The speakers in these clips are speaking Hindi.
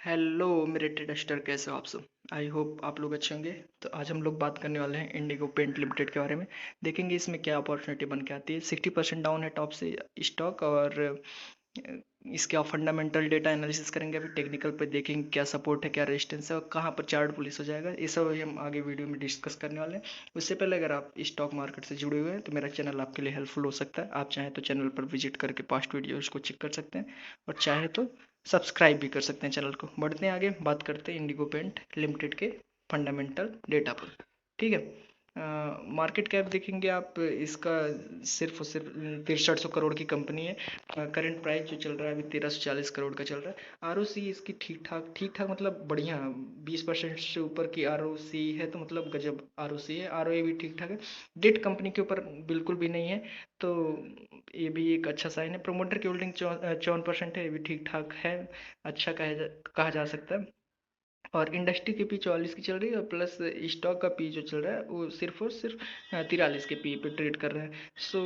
हेलो मेरे टेस्टर, कैसे हो आप सब। आई होप आप लोग अच्छे होंगे। तो आज हम लोग बात करने वाले हैं इंडिगो पेंट लिमिटेड के बारे में। देखेंगे इसमें क्या अपॉर्चुनिटी बन के आती है। 60% डाउन है टॉप से स्टॉक। और इसके फंडामेंटल डेटा एनालिसिस करेंगे। अभी टेक्निकल पे देखेंगे क्या सपोर्ट है, क्या रेजिस्टेंस है और कहाँ पर चार्ट पुलिस हो जाएगा। ये सब हम आगे वीडियो में डिस्कस करने वाले हैं। उससे पहले अगर आप स्टॉक मार्केट से जुड़े हुए हैं तो मेरा चैनल आपके लिए हेल्पफुल हो सकता है। आप चाहें तो चैनल पर विजिट करके पास्ट वीडियोज़ को चेक कर सकते हैं और चाहे तो सब्सक्राइब भी कर सकते हैं चैनल को। बढ़ते हैं आगे, बात करते हैं इंडिगो पेंट लिमिटेड के फंडामेंटल डेटा पर। ठीक है। मार्केट कैप देखेंगे आप, इसका सिर्फ और सिर्फ 6300 करोड़ की कंपनी है। करंट प्राइस जो चल रहा है अभी 1340 करोड़ का चल रहा है। आरओसी इसकी ठीक ठाक मतलब बढ़िया, 20% से ऊपर की आरओसी है तो मतलब गजब आरओसी है। आरओए भी ठीक ठाक है। डेट कंपनी के ऊपर बिल्कुल भी नहीं है, तो ये भी एक अच्छा साइन है। प्रोमोटर की होल्डिंग 54% है, ये भी ठीक ठाक है, अच्छा कहा जा सकता है। और इंडस्ट्री की पी 44 की चल रही है और प्लस स्टॉक का पी जो चल रहा है वो सिर्फ और सिर्फ 43 के पी पे ट्रेड कर रहे हैं। सो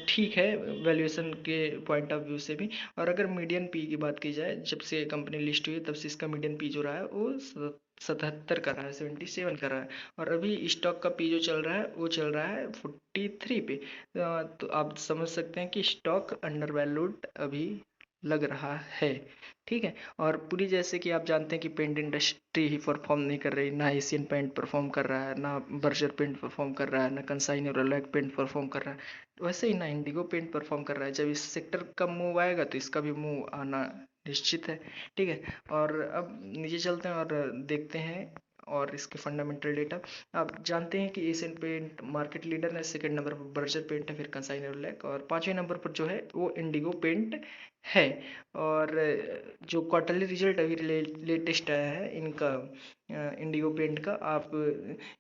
ठीक है वैल्यूएशन के पॉइंट ऑफ व्यू से भी। और अगर मीडियन पी की बात की जाए, जब से कंपनी लिस्ट हुई है तब से इसका मीडियन पी जो रहा है वो 77 का रहा है, 77 का रहा है। और अभी स्टॉक का पी जो चल रहा है वो चल रहा है 43 पे। तो आप समझ सकते हैं कि स्टॉक अंडर वैल्यूड अभी लग रहा है। ठीक है। और पूरी जैसे कि आप जानते हैं कि पेंट इंडस्ट्री ही परफॉर्म नहीं कर रही, ना एशियन पेंट परफॉर्म कर रहा है, ना बर्जर पेंट परफॉर्म कर रहा है, ना कंसाई नेरोलैक पेंट परफॉर्म कर रहा है। वैसे ही ना इंडिगो पेंट परफॉर्म कर रहा है। जब इस सेक्टर का मूव आएगा तो इसका भी मूव आना निश्चित है। ठीक है। और अब नीचे चलते हैं और देखते हैं और इसके फंडामेंटल डेटा। आप जानते हैं कि एशियन पेंट मार्केट लीडर है, सेकंड नंबर पर बर्जर पेंट है, फिर कंसाई नेरोलैक और पांचवें नंबर पर जो है वो इंडिगो पेंट है। और जो क्वार्टरली रिजल्ट अभी लेटेस्ट आया है इनका, इंडिगो पेंट का, आप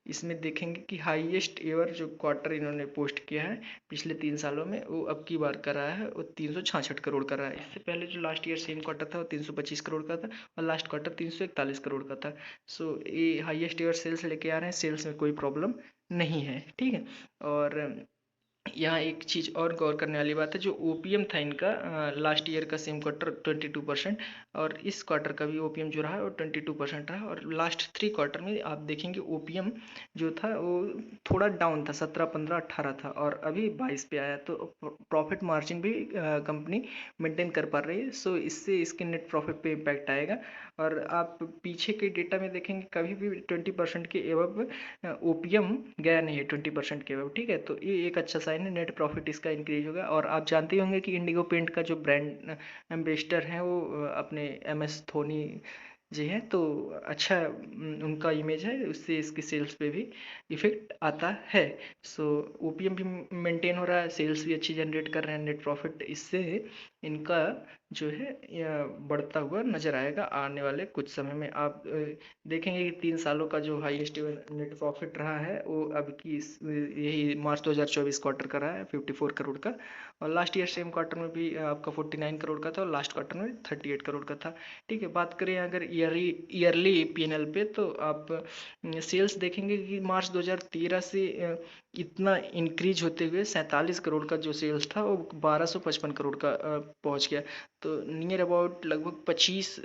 इसमें देखेंगे कि हाईएस्ट एवर जो क्वार्टर इन्होंने पोस्ट किया है पिछले 3 सालों में, वो अब की बार कर रहा है वो 366 करोड़ का रहा है। इससे पहले जो लास्ट ईयर सेम क्वार्टर था वो 325 करोड़ का था और लास्ट क्वार्टर 341 करोड़ का था। सो ये हाईएस्ट एवर सेल्स लेके आ रहे हैं, सेल्स में कोई प्रॉब्लम नहीं है। ठीक है। और यहाँ एक चीज़ और गौर करने वाली बात है, जो ओपीएम था इनका लास्ट ईयर का सेम क्वार्टर 22%, और इस क्वार्टर का भी ओपीएम जो रहा है वो 22% रहा। और लास्ट 3 क्वार्टर में आप देखेंगे ओपीएम जो था वो थोड़ा डाउन था, 17, 15, 18 था और अभी 22 पे आया। तो प्रॉफिट मार्जिन भी कंपनी मेंटेन कर पा रही है। सो इससे इसके नेट प्रॉफिट पे इम्पैक्ट आएगा। और आप पीछे के डेटा में देखेंगे कभी भी 20% के एवब ओपीएम गया नहीं है, 20% के अबव। ठीक है। तो ये एक अच्छा साइन है, नेट प्रॉफिट इसका इंक्रीज होगा। और आप जानते होंगे कि इंडिगो पेंट का जो ब्रांड एम्बेसडर है वो अपने एमएस धोनी जी हैं। तो अच्छा उनका इमेज है, उससे इसकी सेल्स पे भी इफेक्ट आता है। सो ओपीएम भी मेंटेन हो रहा है, सेल्स भी अच्छी जनरेट कर रहे हैं, नेट प्रॉफिट इससे इनका जो है बढ़ता हुआ नजर आएगा आने वाले कुछ समय में। आप देखेंगे कि 3 सालों का जो हाईएस्ट नेट प्रॉफिट रहा है वो अब की यही मार्च 2024 क्वार्टर का रहा है 54 करोड़ का। और लास्ट ईयर सेम क्वार्टर में भी आपका 49 करोड़ का था और लास्ट क्वार्टर में 38 करोड़ का था। ठीक है। बात करें अगर ईयरली पीएनएल पे, तो आप सेल्स देखेंगे कि मार्च 2013 से इतना इंक्रीज होते हुए 47 करोड़ का जो सेल्स था वो 1255 करोड़ का पहुंच गया। तो नियर अबाउट लगभग 25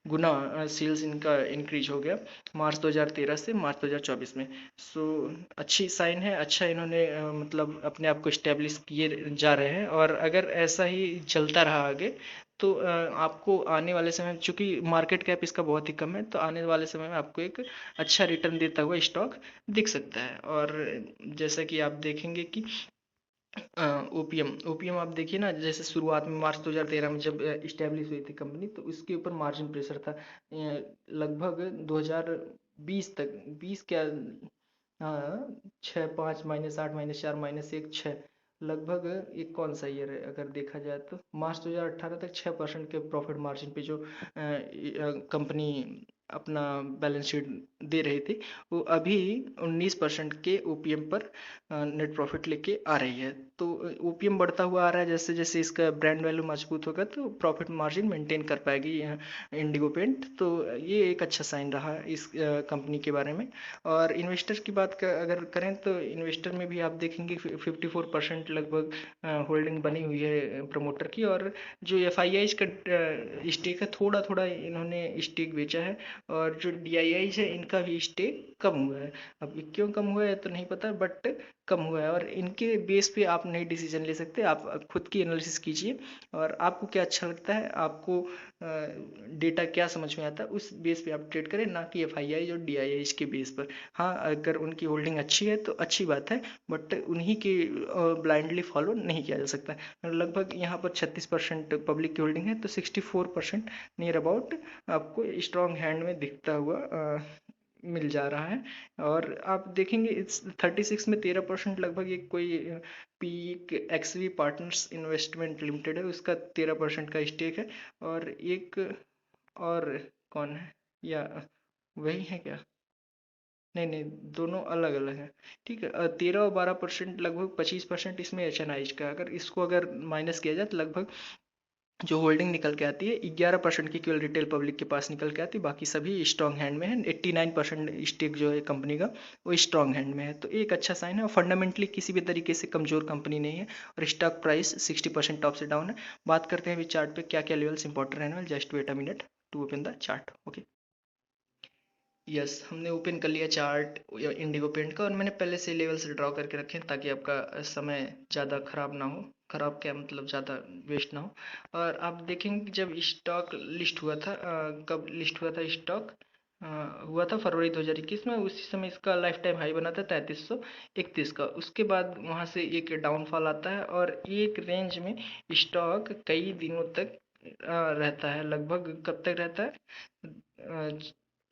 गुना सेल्स इनका इंक्रीज हो गया मार्च 2013 से मार्च 2024 में। सो अच्छी साइन है, अच्छा इन्होंने मतलब अपने आप को इस्टेब्लिश किए जा रहे हैं। और अगर ऐसा ही चलता रहा आगे तो आपको आने वाले समय, चूंकि मार्केट कैप इसका बहुत ही कम है, तो आने वाले समय में आपको एक अच्छा रिटर्न देता हुआ स्टॉक दिख सकता है। और जैसा कि आप देखेंगे कि ओपीएम ओपीएम आप देखिए ना, जैसे शुरुआत में मार्च 2013 में जब इस्टेब्लिश हुई थी कंपनी, तो उसके ऊपर मार्जिन प्रेशर था लगभग 2020 तक, 20 क्या, हाँ, 6, 5, -8, -4, -1, 6, लगभग एक कौन सा ईयर है अगर देखा जाए तो मार्च 2018 तक 6% के प्रॉफिट मार्जिन पे जो कंपनी अपना बैलेंस शीट दे रही थी, वो अभी 19% के ओपीएम पर नेट प्रॉफिट लेके आ रही है। तो ओपीएम बढ़ता हुआ आ रहा है, जैसे जैसे इसका ब्रांड वैल्यू मजबूत होगा तो प्रॉफिट मार्जिन मेंटेन कर पाएगी इंडिगो पेंट। तो ये एक अच्छा साइन रहा इस कंपनी के बारे में। और इन्वेस्टर की बात अगर करें तो इन्वेस्टर में भी आप देखेंगे 54% लगभग होल्डिंग बनी हुई है प्रमोटर की। और जो एफ आई आईज का स्टेक है, थोड़ा थोड़ा इन्होंने स्टेक बेचा है। और जो डी आई आईज है, इनका भी स्टेक कम हुआ है। अब ये क्यों कम हुआ है तो नहीं पता, बट कम हुआ है। और इनके बेस पे आप नहीं डिसीजन ले सकते, आप खुद की एनालिसिस कीजिए और आपको क्या अच्छा लगता है, आपको डेटा क्या समझ में आता है, उस बेस पे आप ट्रेड करें, ना कि एफ आई आई और डी आई आई के बेस पर। हाँ, अगर उनकी होल्डिंग अच्छी है तो अच्छी बात है, बट उन्हीं के ब्लाइंडली फॉलो नहीं किया जा सकता। लगभग यहाँ पर 36% पब्लिक की होल्डिंग है, तो 64% नियर अबाउट आपको स्ट्रॉन्ग हैंड में दिखता हुआ मिल जा रहा है। और आप देखेंगे इस 36 में 13% लगभग एक कोई peak XV partners investment limited है, उसका 13% का स्टेक है। और एक और कौन है, या वही है क्या? नहीं नहीं, दोनों अलग अलग हैं। ठीक है, 13 और 12% लगभग 25% इसमें एच एन आईज का। अगर इसको अगर माइनस किया जाए तो लगभग जो होल्डिंग निकल के आती है 11% की केवल रिटेल पब्लिक के पास निकल के आती है, बाकी सभी स्ट्रॉन्ग हैंड में है। 89% स्टेक जो है कंपनी का वो स्ट्रॉन्ग हैंड में है। तो एक अच्छा साइन है, और फंडामेंटली किसी भी तरीके से कमजोर कंपनी नहीं है। और स्टॉक प्राइस 60% टॉप से डाउन है। बात करते हैं अभी चार्ट पे क्या क्या लेवल्स इंपॉर्टेंट रहने वाले। Just wait a minute to open the chart. Okay, yes, हमने ओपन कर लिया चार्ट इंडिगो पेंट का, और मैंने पहले से लेवल्स ड्रॉ करके रखे हैं ताकि आपका समय ज़्यादा ख़राब ना हो। ख़राब क्या मतलब, ज़्यादा वेस्ट ना हो। और आप देखेंगे जब स्टॉक लिस्ट हुआ था, कब लिस्ट हुआ था स्टॉक, हुआ था फरवरी 2021 में। उसी समय इसका लाइफ टाइम हाई बना था 3331 का। उसके बाद वहाँ से एक डाउनफॉल आता है, और एक रेंज में स्टॉक कई दिनों तक रहता है। लगभग कब तक रहता है,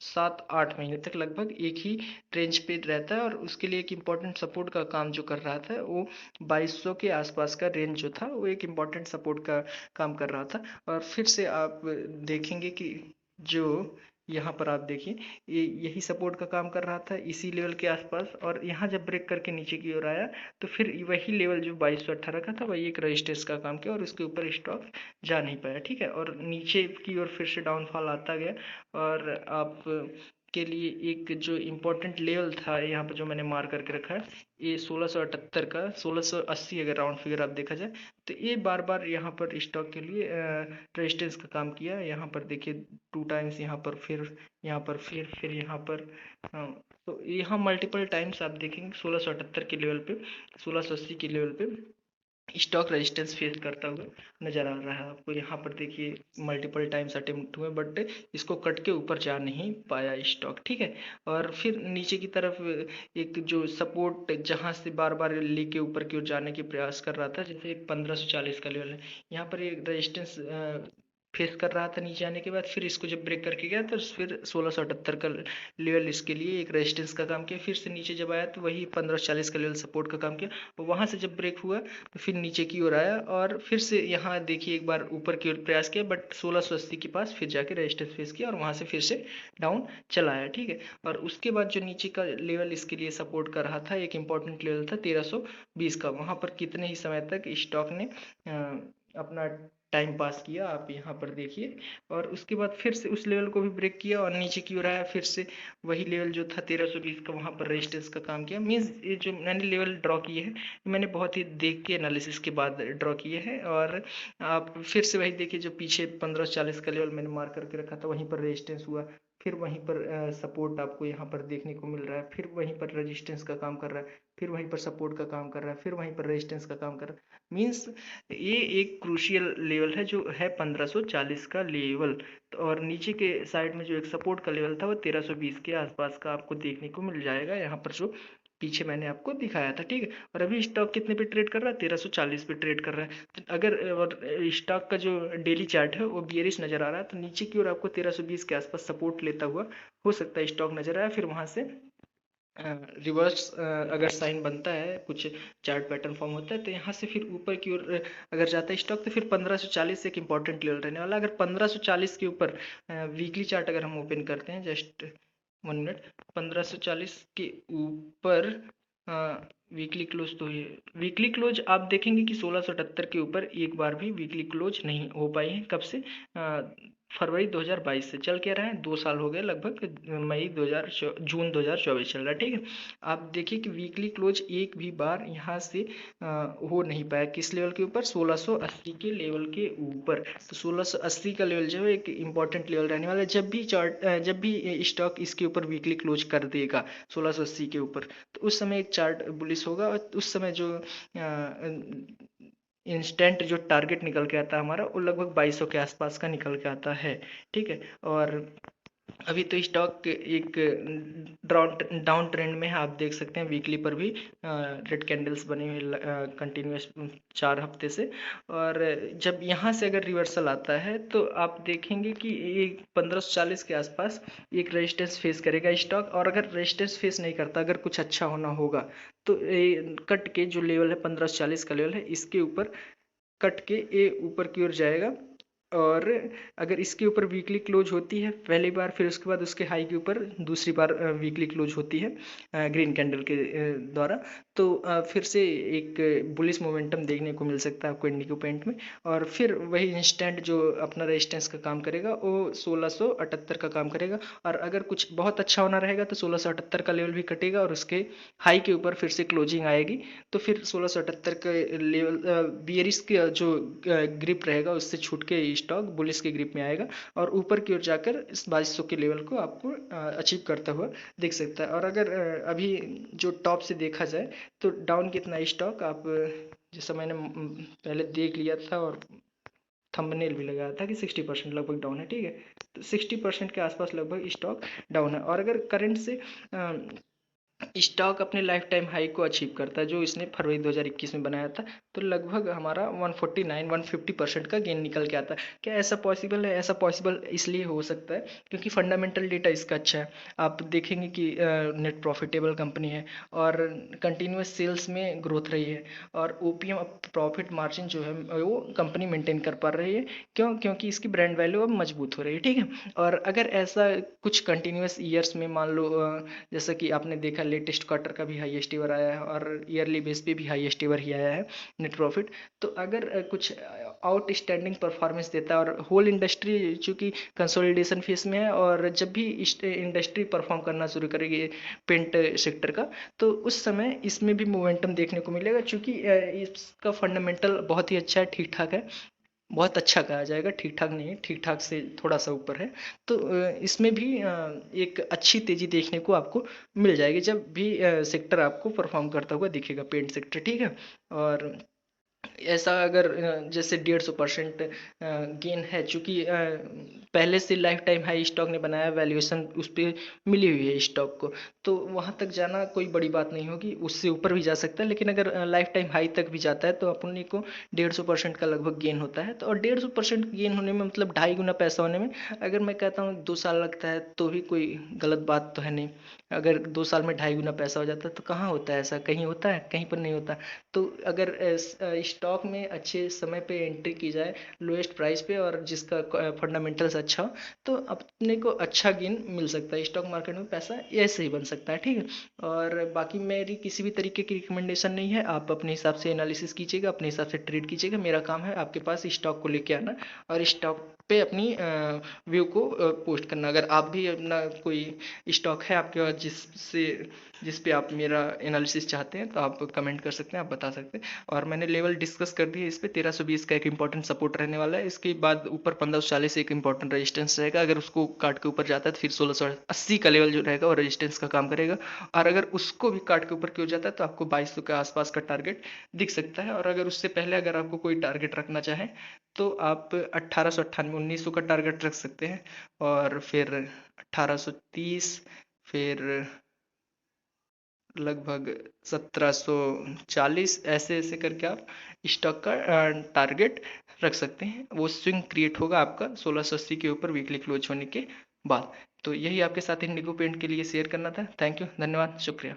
7-8 महीने तक लगभग एक ही रेंज पे रहता है। और उसके लिए एक इम्पॉर्टेंट सपोर्ट का काम जो कर रहा था, वो 2200 के आसपास का रेंज जो था, वो एक इम्पॉर्टेंट सपोर्ट का काम कर रहा था। और फिर से आप देखेंगे कि जो यहाँ पर आप देखिए, ये यही सपोर्ट का काम कर रहा था इसी लेवल के आसपास। और यहाँ जब ब्रेक करके नीचे की ओर आया, तो फिर वही लेवल जो 2218 का था, वही एक रजिस्टेंस का काम किया, और उसके ऊपर स्टॉक जा नहीं पाया। ठीक है, और नीचे की ओर फिर से डाउनफॉल आता गया। और आप के लिए एक जो इम्पोर्टेंट लेवल था यहाँ पर जो मैंने मार करके रखा है, ये 1678 का, 1680 अगर राउंड फिगर आप देखा जाए, तो ये बार बार यहाँ पर स्टॉक के लिए रेजिस्टेंस का काम किया। यहाँ पर देखिए 2 टाइम्स, यहाँ पर फिर, यहाँ पर फिर यहाँ पर, तो यहाँ मल्टीपल टाइम्स आप देखेंगे 1678 के लेवल पे, 1680 के लेवल पे स्टॉक रेजिस्टेंस फेस करता हुआ नजर आ रहा है आपको। यहाँ पर देखिए मल्टीपल टाइम्स अटेम्प्ट हुए, बट इसको कट के ऊपर जा नहीं पाया स्टॉक। ठीक है, और फिर नीचे की तरफ एक जो सपोर्ट जहाँ से बार बार लेके ऊपर की ओर जाने की प्रयास कर रहा था, जैसे 1540 का लेवल है, यहाँ पर एक रेजिस्टेंस फेस कर रहा था नीचे आने के बाद। फिर इसको जब ब्रेक करके गया तो फिर 1678 का लेवल इसके लिए एक रेजिस्टेंस का काम किया। फिर से नीचे जब आया तो वही 1540 का लेवल सपोर्ट का काम किया। वहाँ से जब ब्रेक हुआ तो फिर नीचे की ओर आया, और फिर से यहाँ देखिए एक बार ऊपर की ओर प्रयास किया, बट 1680 के पास फिर जाके रेजिस्टेंस फेस किया, और वहाँ से फिर से डाउन चला आया। ठीक है, और उसके बाद जो नीचे का लेवल इसके लिए सपोर्ट कर रहा था, एक इंपॉर्टेंट लेवल था 1320 का। वहाँ पर कितने ही समय तक स्टॉक ने अपना टाइम पास किया, आप यहाँ पर देखिए। और उसके बाद फिर से उस लेवल को भी ब्रेक किया, और नीचे की ओर आया, फिर से वही लेवल जो था 1320 का, वहाँ पर रेजिस्टेंस का काम किया। मीन्स ये जो मैंने लेवल ड्रॉ किए हैं, मैंने बहुत ही देख के एनालिसिस के बाद ड्रॉ किए हैं। और आप फिर से वही देखिए, जो पीछे 1540 का लेवल मैंने मार्क करके रखा था, वहीं पर रेजिस्टेंस हुआ, फिर वहीं पर सपोर्ट आपको यहाँ पर देखने को मिल रहा है, फिर वहीं पर रेजिस्टेंस का काम कर रहा है, फिर वहीं पर सपोर्ट का काम कर रहा है, फिर वहीं पर रेजिस्टेंस का काम कर रहा है। मीन्स ये एक क्रूशियल लेवल है जो है 1540 का लेवल। तो और नीचे के साइड में जो एक सपोर्ट का लेवल था, वो 1320 के आसपास का आपको देखने को मिल जाएगा, यहाँ पर जो पीछे मैंने आपको दिखाया था। ठीक है, और अभी स्टॉक कितने पे ट्रेड कर रहा है, 1340 पे ट्रेड कर रहा है। तो अगर और स्टॉक का जो डेली चार्ट है वो बियरिश नजर आ रहा है, तो नीचे की ओर आपको 1320 के आसपास सपोर्ट लेता हुआ हो सकता है स्टॉक नजर आया, फिर वहां से रिवर्स अगर साइन बनता है, कुछ चार्ट पैटर्न फॉर्म होता है, तो यहाँ से फिर ऊपर की ओर अगर जाता है स्टॉक, तो फिर 1540 एक इंपॉर्टेंट लेवल रहने वाला। अगर 1540 के ऊपर वीकली चार्ट अगर हम ओपन करते हैं, जस्ट 1 मिनट, 1540 के ऊपर वीकली क्लोज, तो ये वीकली क्लोज आप देखेंगे कि 1678 के ऊपर एक बार भी वीकली क्लोज नहीं हो पाई है। कब से? फरवरी 2022 से। चल क्या रहा है, 2 साल हो गए लगभग, जून 2024 चल रहा है, ठीक है। आप देखिए कि वीकली क्लोज एक भी बार यहाँ से हो नहीं पाया। किस लेवल के ऊपर? 1680 के लेवल के ऊपर। तो 1680 का लेवल जो है एक इम्पॉर्टेंट लेवल रहने वाला है। जब भी स्टॉक इसके ऊपर वीकली क्लोज कर देगा 1680 के ऊपर, तो उस समय एक चार्ट बुलिश होगा, और उस समय जो इंस्टेंट जो टारगेट निकल के आता है हमारा, वो लगभग 2200 के आसपास का निकल के आता है, ठीक है। और अभी तो स्टॉक एक डाउन ट्रेंड में है, आप देख सकते हैं वीकली पर भी रेड कैंडल्स बनी हुई कंटिन्यूस 4 हफ्ते से। और जब यहाँ से अगर रिवर्सल आता है, तो आप देखेंगे कि एक 1540 के आसपास एक रेजिस्टेंस फेस करेगा स्टॉक। और अगर रेजिस्टेंस फेस नहीं करता, अगर कुछ अच्छा होना होगा, तो कट के जो लेवल है 1540 का लेवल है, इसके ऊपर कट के ये ऊपर की ओर जाएगा। और अगर इसके ऊपर वीकली क्लोज होती है पहली बार, फिर उसके बाद उसके हाई के ऊपर दूसरी बार वीकली क्लोज होती है ग्रीन कैंडल के द्वारा, तो फिर से एक बुलिश मोमेंटम देखने को मिल सकता है आपको इंडिगो पेंट में। और फिर वही इंस्टेंट जो अपना रेजिस्टेंस का काम करेगा, वो 1678 का काम करेगा। और अगर कुछ बहुत अच्छा होना रहेगा, तो 1678 का लेवल भी कटेगा, और उसके हाई के ऊपर फिर से क्लोजिंग आएगी। तो फिर 1678 का लेवल बियरिश के जो ग्रिप रहेगा, उससे छूट के स्टॉक बुलिश के ग्रिप में आएगा, और ऊपर की ओर जाकर इस 2200 के लेवल को आपको अचीव करता हुआ दिख सकता है। और अगर अभी जो टॉप से देखा जाए, तो डाउन कितना स्टॉक, आप जैसा मैंने पहले देख लिया था और थंबनेल भी लगाया था कि 60% लगभग डाउन है, ठीक है। तो 60% के आसपास लगभग स्टॉक डाउन है। और अगर करंट से स्टॉक अपने लाइफ टाइम हाई को अचीव करता है, जो इसने फरवरी 2021 में बनाया था, तो लगभग हमारा 149-150% का गेन निकल के आता है। क्या ऐसा पॉसिबल है? ऐसा पॉसिबल इसलिए हो सकता है क्योंकि फंडामेंटल डेटा इसका अच्छा है। आप देखेंगे कि नेट प्रॉफिटेबल कंपनी है, और कंटिन्यूस सेल्स में ग्रोथ रही है, और ओपीएम प्रॉफिट मार्जिन जो है वो कंपनी मेंटेन कर पा रही है। क्योंकि इसकी ब्रांड वैल्यू अब मजबूत हो रही है, ठीक है। और अगर ऐसा कुछ कंटिन्यूस ईयर्स में, मान लो जैसा कि आपने देखा लेटेस्ट क्वार्टर का भी हाईएस्ट ईवर आया है, और ईयरली बेस पे भी हाईएस्ट ईवर ही आया है नेट प्रॉफिट। तो अगर कुछ आउटस्टैंडिंग परफॉर्मेंस देता है, और होल इंडस्ट्री चूंकि कंसोलिडेशन फेस में है, और जब भी इंडस्ट्री परफॉर्म करना शुरू करेगी पेंट सेक्टर का, तो उस समय इसमें भी मोमेंटम देखने को मिलेगा, चूंकि इसका फंडामेंटल बहुत ही अच्छा है, ठीक ठाक है। बहुत अच्छा कहा जाएगा, ठीक ठाक नहीं, ठीक ठाक से थोड़ा सा ऊपर है। तो इसमें भी एक अच्छी तेजी देखने को आपको मिल जाएगी, जब भी सेक्टर आपको परफॉर्म करता हुआ दिखेगा, पेंट सेक्टर, ठीक है। और ऐसा अगर जैसे 150% गेन है, चूंकि पहले से लाइफ टाइम हाई स्टॉक ने बनाया, वैल्यूएशन उस पर मिली हुई है स्टॉक को, तो वहां तक जाना कोई बड़ी बात नहीं होगी, उससे ऊपर भी जा सकता है। लेकिन अगर लाइफ टाइम हाई तक भी जाता है, तो अपने को 150% का लगभग गेन होता है। तो और 150% गेन होने में मतलब 2.5 गुना पैसा होने में, अगर मैं कहता हूँ 2 साल लगता है, तो भी कोई गलत बात तो है नहीं। अगर 2 साल में 2.5 गुना पैसा हो जाता है, तो कहाँ होता है ऐसा? कहीं होता है? कहीं पर नहीं होता। तो अगर स्टॉक में अच्छे समय पे एंट्री की जाए, लोएस्ट प्राइस पे, और जिसका फंडामेंटल्स अच्छा हो, तो अपने को अच्छा गेन मिल सकता है। स्टॉक मार्केट में पैसा ऐसे ही बन सकता है, ठीक है। और बाकी मेरी किसी भी तरीके की रिकमेंडेशन नहीं है, आप अपने हिसाब से एनालिसिस कीजिएगा, अपने हिसाब से ट्रेड कीजिएगा। मेरा काम है आपके पास स्टॉक को लेके आना, और स्टॉक पे अपनी व्यू को पोस्ट करना। अगर आप भी अपना कोई स्टॉक है आपके पास जिस पे आप मेरा एनालिसिस चाहते हैं, तो आप कमेंट कर सकते हैं, आप बता सकते हैं। और मैंने लेवल डिस्कस कर दिए, इस पे 1320 का एक इंपॉर्टेंट सपोर्ट रहने वाला है। इसके बाद ऊपर 1540 एक इंपॉर्टेंट रेजिस्टेंस रहेगा, अगर उसको काट के ऊपर जाता है, तो फिर 1680 का लेवल जो रहेगा वो रेजिस्टेंस का काम करेगा। और अगर उसको भी काट के ऊपर क्यों जाता है, तो आपको 2200 के आसपास का टारगेट दिख सकता है। और अगर उससे पहले अगर आपको कोई टारगेट रखना चाहे, तो आप 1898 1900 का टारगेट रख सकते हैं, और फिर 1830, फिर लगभग 1740, ऐसे ऐसे करके आप स्टॉक का टारगेट रख सकते हैं। वो स्विंग क्रिएट होगा आपका 1680 के ऊपर वीकली क्लोज होने के बाद। तो यही आपके साथ इंडिगो पेंट के लिए शेयर करना था। थैंक यू, धन्यवाद, शुक्रिया।